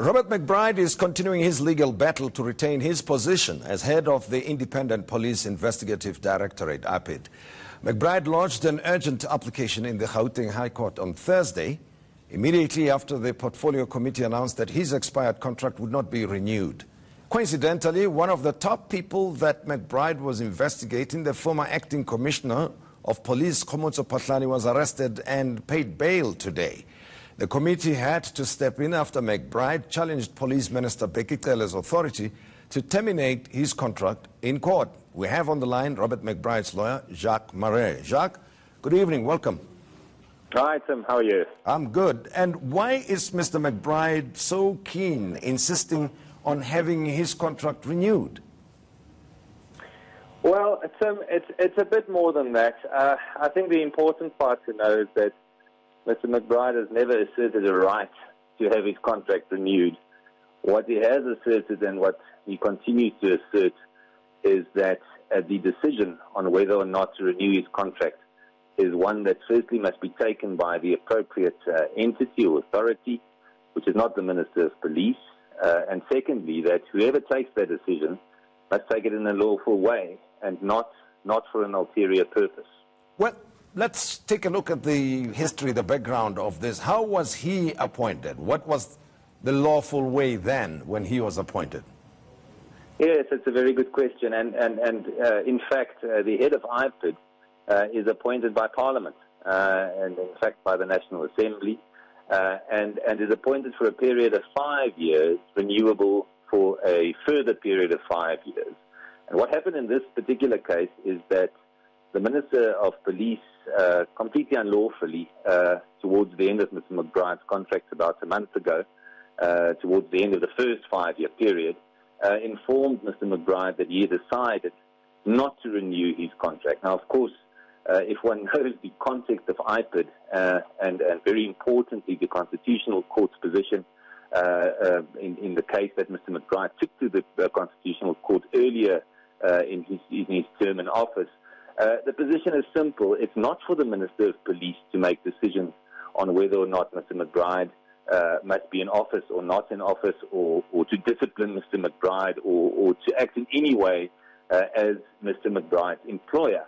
Robert McBride is continuing his legal battle to retain his position as head of the Independent Police Investigative Directorate, Ipid. McBride lodged an urgent application in the Gauteng High Court on Thursday, immediately after the Portfolio Committee announced that his expired contract would not be renewed. Coincidentally, one of the top people that McBride was investigating, the former acting commissioner of police, Khomotso Phahlane, was arrested and paid bail today. The committee had to step in after McBride challenged Police Minister Becky Cele's authority to terminate his contract in court. We have on the line Robert McBride's lawyer, Jacques Marais. Jacques, good evening, welcome. Hi, Tim, how are you? I'm good. And why is Mr. McBride so keen, insisting on having his contract renewed? Well, Tim, it's a bit more than that. I think the important part to know is that Mr. McBride has never asserted a right to have his contract renewed. What he has asserted and what he continues to assert is that the decision on whether or not to renew his contract is one that firstly must be taken by the appropriate entity or authority, which is not the Minister of Police, and secondly, that whoever takes that decision must take it in a lawful way and not for an ulterior purpose. Well, let's take a look at the history, the background of this. How was he appointed? What was the lawful way then when he was appointed? Yes, it's a very good question. And in fact, the head of Ipid is appointed by Parliament, and in fact by the National Assembly, and is appointed for a period of 5 years, renewable for a further period of 5 years. And what happened in this particular case is that the Minister of Police, completely unlawfully, towards the end of Mr. McBride's contract about a month ago, towards the end of the first 5-year period, informed Mr. McBride that he had decided not to renew his contract. Now, of course, if one knows the context of Ipid, and very importantly the Constitutional Court's position in the case that Mr. McBride took to the Constitutional Court earlier in his term in office, the position is simple. It's not for the Minister of Police to make decisions on whether or not Mr. McBride must be in office or not in office, or to discipline Mr. McBride, or to act in any way as Mr. McBride's employer.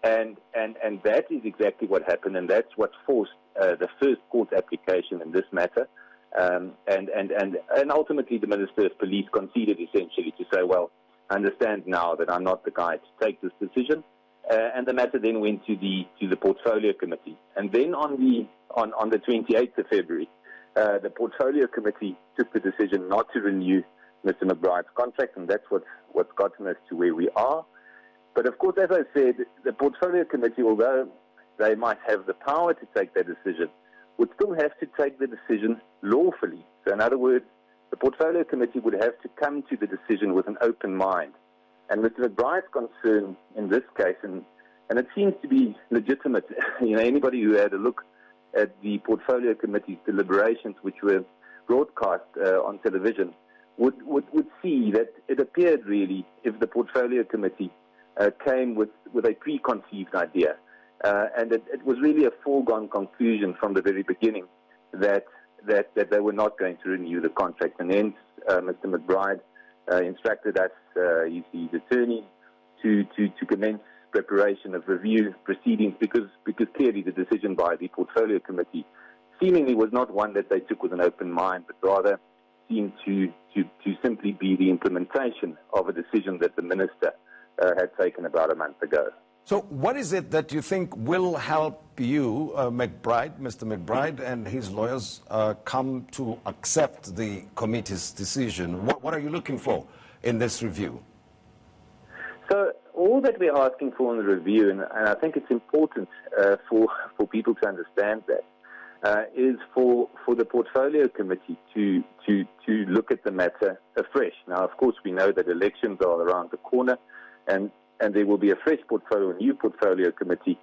And that is exactly what happened, and that's what forced the first court application in this matter. And ultimately the Minister of Police conceded essentially to say, well, I understand now that I'm not the guy to take this decision. And the matter then went to the Portfolio Committee. And then on the 28th of February, the Portfolio Committee took the decision not to renew Mr. McBride's contract, and that's what's gotten us to where we are. But of course, as I said, the Portfolio Committee, although they might have the power to take that decision, would still have to take the decision lawfully. So in other words, the Portfolio Committee would have to come to the decision with an open mind. And Mr. McBride's concern in this case, and it seems to be legitimate, anybody who had a look at the Portfolio Committee's deliberations, which were broadcast on television, would see that it appeared really, if the Portfolio Committee came with a preconceived idea, and it was really a foregone conclusion from the very beginning that they were not going to renew the contract. And hence, Mr. McBride instructed us, his attorney, to commence preparation of review proceedings, because clearly the decision by the Portfolio Committee seemingly was not one that they took with an open mind, but rather seemed to simply be the implementation of a decision that the Minister had taken about a month ago. So what is it that you think will help you, Mr. McBride and his lawyers, come to accept the committee's decision? What are you looking for in this review? So all that we're asking for in the review, and I think it's important for people to understand that, is for the Portfolio Committee to look at the matter afresh. Now, of course, we know that elections are around the corner, and there will be a fresh new Portfolio Committee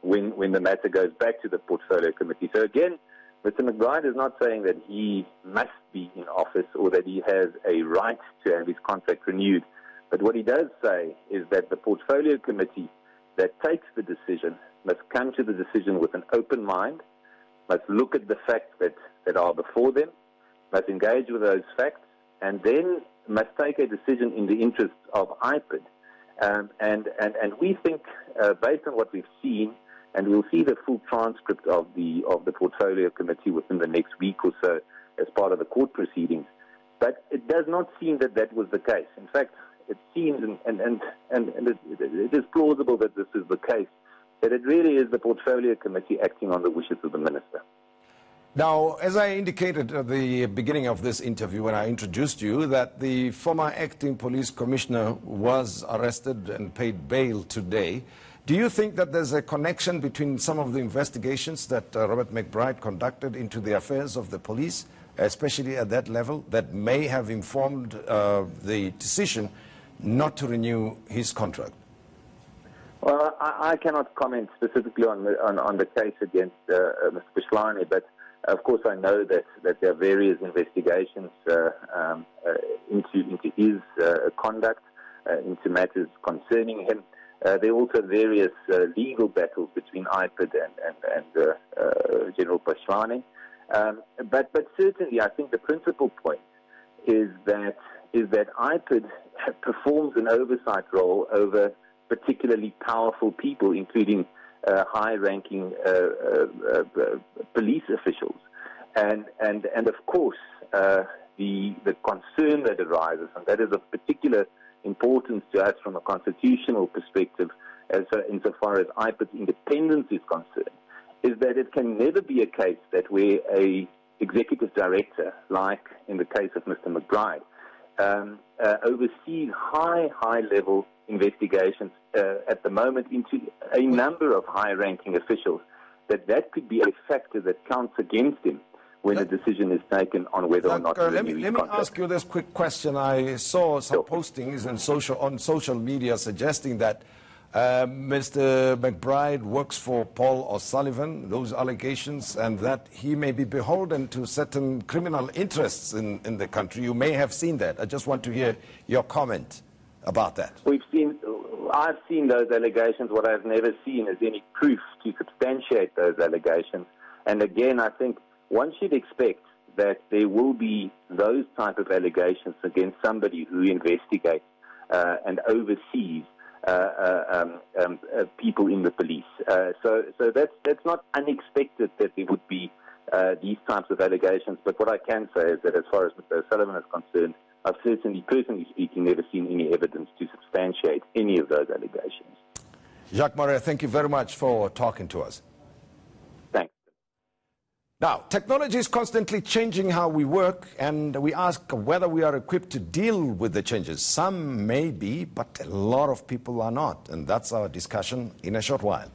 when the matter goes back to the Portfolio Committee. So again, Mr. McBride is not saying that he must be in office or that he has a right to have his contract renewed. But what he does say is that the Portfolio Committee that takes the decision must come to the decision with an open mind, must look at the facts that are before them, must engage with those facts, and then must take a decision in the interests of Ipid. And we think, based on what we've seen, and we'll see the full transcript of the portfolio committee within the next week or so as part of the court proceedings, but it does not seem that that was the case. In fact, it seems, and it is plausible that this is the case, that it really is the portfolio committee acting on the wishes of the minister. Now, as I indicated at the beginning of this interview when I introduced you, that the former acting police commissioner was arrested and paid bail today. Do you think that there's a connection between some of the investigations that Robert McBride conducted into the affairs of the police, especially at that level, that may have informed the decision not to renew his contract? Well, I cannot comment specifically on the case against Mr. Pishlani, but of course I know that there are various investigations into his conduct, into matters concerning him. There are also various legal battles between Ipid and General Pishlani. But certainly I think the principal point is that Ipid performs an oversight role over particularly powerful people, including high-ranking police officials, and of course the concern that arises, and that is of particular importance to us from a constitutional perspective, insofar as Ipid's independence is concerned, is that it can never be a case that where a executive director, like in the case of Mr. McBride, oversees high-level investigations at the moment into a number of high-ranking officials, that could be a factor that counts against him when a decision is taken on whether or not to renew his contract. Let me ask you this quick question. I saw some postings on social media suggesting that Mr. McBride works for Paul O'Sullivan, those allegations, and that he may be beholden to certain criminal interests in the country. You may have seen that. I just want to hear your comment about that. I've seen those allegations. What I've never seen is any proof to substantiate those allegations. And again, I think one should expect that there will be those type of allegations against somebody who investigates and oversees people in the police. So that's not unexpected that there would be these types of allegations. But what I can say is that as far as Mr. O'Sullivan is concerned, I've certainly, personally speaking, never seen any evidence to substantiate any of those allegations. Jacques Moret, thank you very much for talking to us. Thanks. Now, technology is constantly changing how we work, and we ask whether we are equipped to deal with the changes. Some may be, but a lot of people are not, and that's our discussion in a short while.